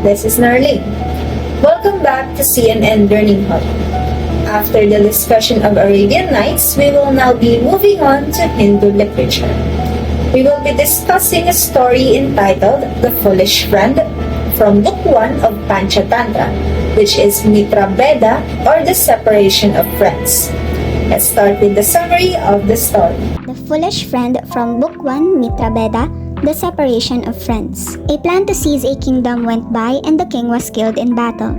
This is Norlane. Welcome back to CNN Learning Hub. After the discussion of Arabian Nights, we will now be moving on to Hindu literature. We will be discussing a story entitled The Foolish Friend from Book 1 of Panchatantra, which is 𝗵𝒆 or the separation of friends. Let's start with the summary of the story. The Foolish Friend from Book 1 𝗵𝒆, The Separation of Friends. A plan to seize a kingdom went by and the king was killed in battle.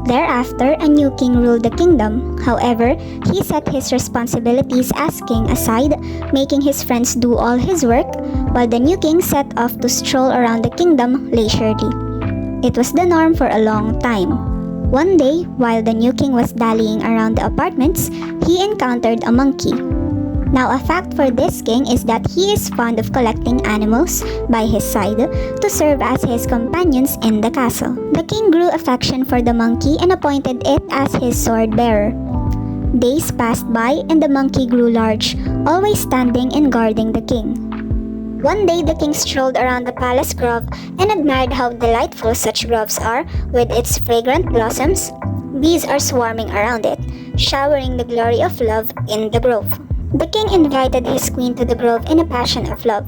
Thereafter, a new king ruled the kingdom. However, he set his responsibilities as king aside, making his friends do all his work, while the new king set off to stroll around the kingdom leisurely. It was the norm for a long time. One day, while the new king was dallying around the apartments, he encountered a monkey. Now, a fact for this king is that he is fond of collecting animals by his side to serve as his companions in the castle. The king grew affection for the monkey and appointed it as his sword bearer. Days passed by and the monkey grew large, always standing and guarding the king. One day, the king strolled around the palace grove and admired how delightful such groves are with its fragrant blossoms. Bees are swarming around it, showering the glory of love in the grove. The king invited his queen to the grove in a passion of love.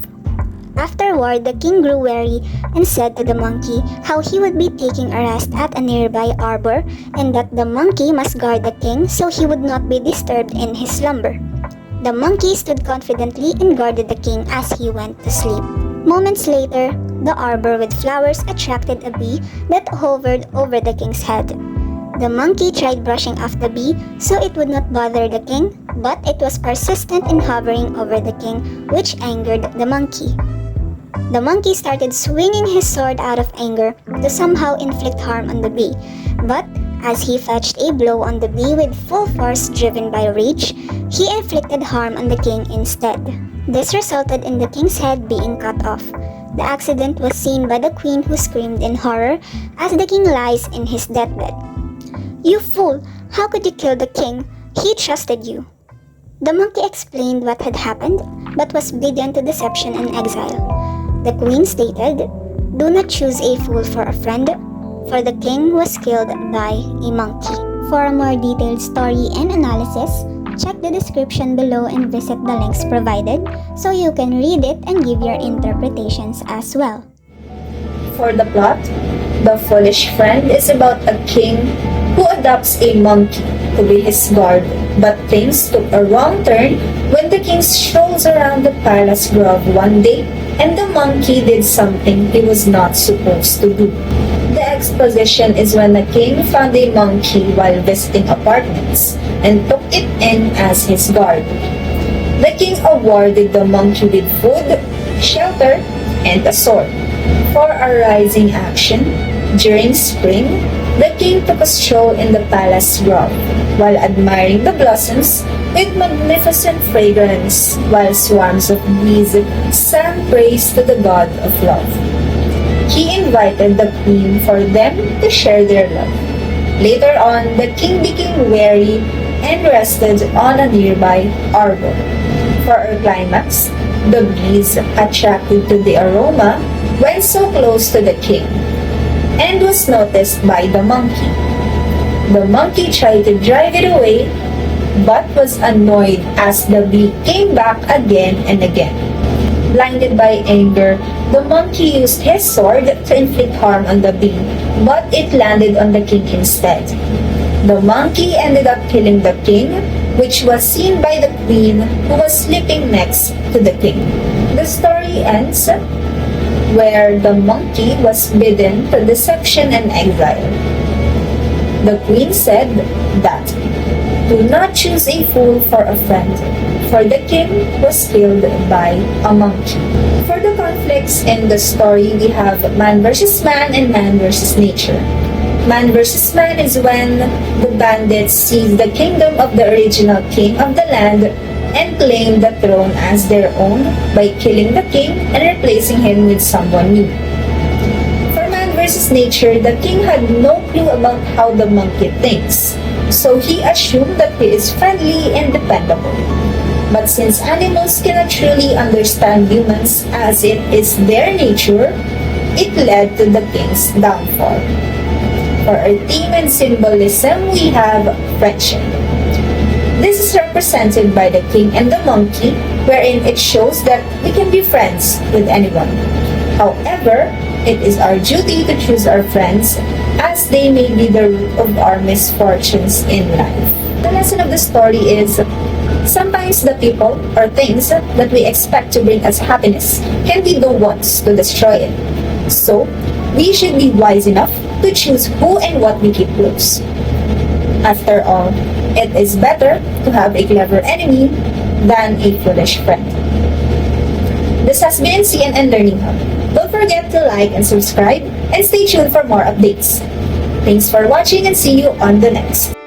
Afterward, the king grew weary and said to the monkey how he would be taking a rest at a nearby arbor and that the monkey must guard the king so he would not be disturbed in his slumber. The monkey stood confidently and guarded the king as he went to sleep. Moments later, the arbor with flowers attracted a bee that hovered over the king's head. The monkey tried brushing off the bee so it would not bother the king, but it was persistent in hovering over the king, which angered the monkey. The monkey started swinging his sword out of anger to somehow inflict harm on the bee, but as he fetched a blow on the bee with full force driven by rage, he inflicted harm on the king instead. This resulted in the king's head being cut off. The accident was seen by the queen, who screamed in horror as the king lies in his deathbed. "You fool! How could you kill the king? He trusted you." The monkey explained what had happened, but was beaten to deception and exile. The queen stated, "Do not choose a fool for a friend, for the king was killed by a monkey." For a more detailed story and analysis, check the description below and visit the links provided so you can read it and give your interpretations as well. For the plot, The Foolish Friend is about a king who adopts a monkey to be his guard, but things took a wrong turn when the king strolls around the palace grove one day and the monkey did something he was not supposed to do. The exposition is when the king found a monkey while visiting apartments and took it in as his guard. The king awarded the monkey with food, shelter, and a sword. For a rising action, during spring, the king took a stroll in the palace grove while admiring the blossoms with magnificent fragrance, while swarms of bees sang praise to the god of love. He invited the queen for them to share their love. Later on, the king became weary and rested on a nearby arbor. For a climax, the bees, attracted to the aroma, went so close to the king and was noticed by the monkey. The monkey tried to drive it away, but was annoyed as the bee came back again and again. Blinded by anger, the monkey used his sword to inflict harm on the bee, but it landed on the king instead. The monkey ended up killing the king, which was seen by the queen, who was sleeping next to the king. The story ends where the monkey was bidden to deception and exile. The queen said that, "Do not choose a fool for a friend, for the king was killed by a monkey." For the conflicts in the story, we have man versus man and man versus nature. Man versus man is when the bandits seize the kingdom of the original king of the land and claim the throne as their own by killing the king and replacing him with someone new. For man versus nature, the king had no clue about how the monkey thinks, so he assumed that he is friendly and dependable. But since animals cannot truly understand humans as it is their nature, it led to the king's downfall. For our theme and symbolism, we have friendship. This is represented by the king and the monkey, wherein it shows that we can be friends with anyone. However, it is our duty to choose our friends, as they may be the root of our misfortunes in life. The lesson of the story is, sometimes the people or things that we expect to bring us happiness can be the ones to destroy it. So, we should be wise enough to choose who and what we keep close. After all, it is better to have a clever enemy than a foolish friend. This has been CNN Learning Hub. Don't forget to like and subscribe, and stay tuned for more updates. Thanks for watching, and see you on the next.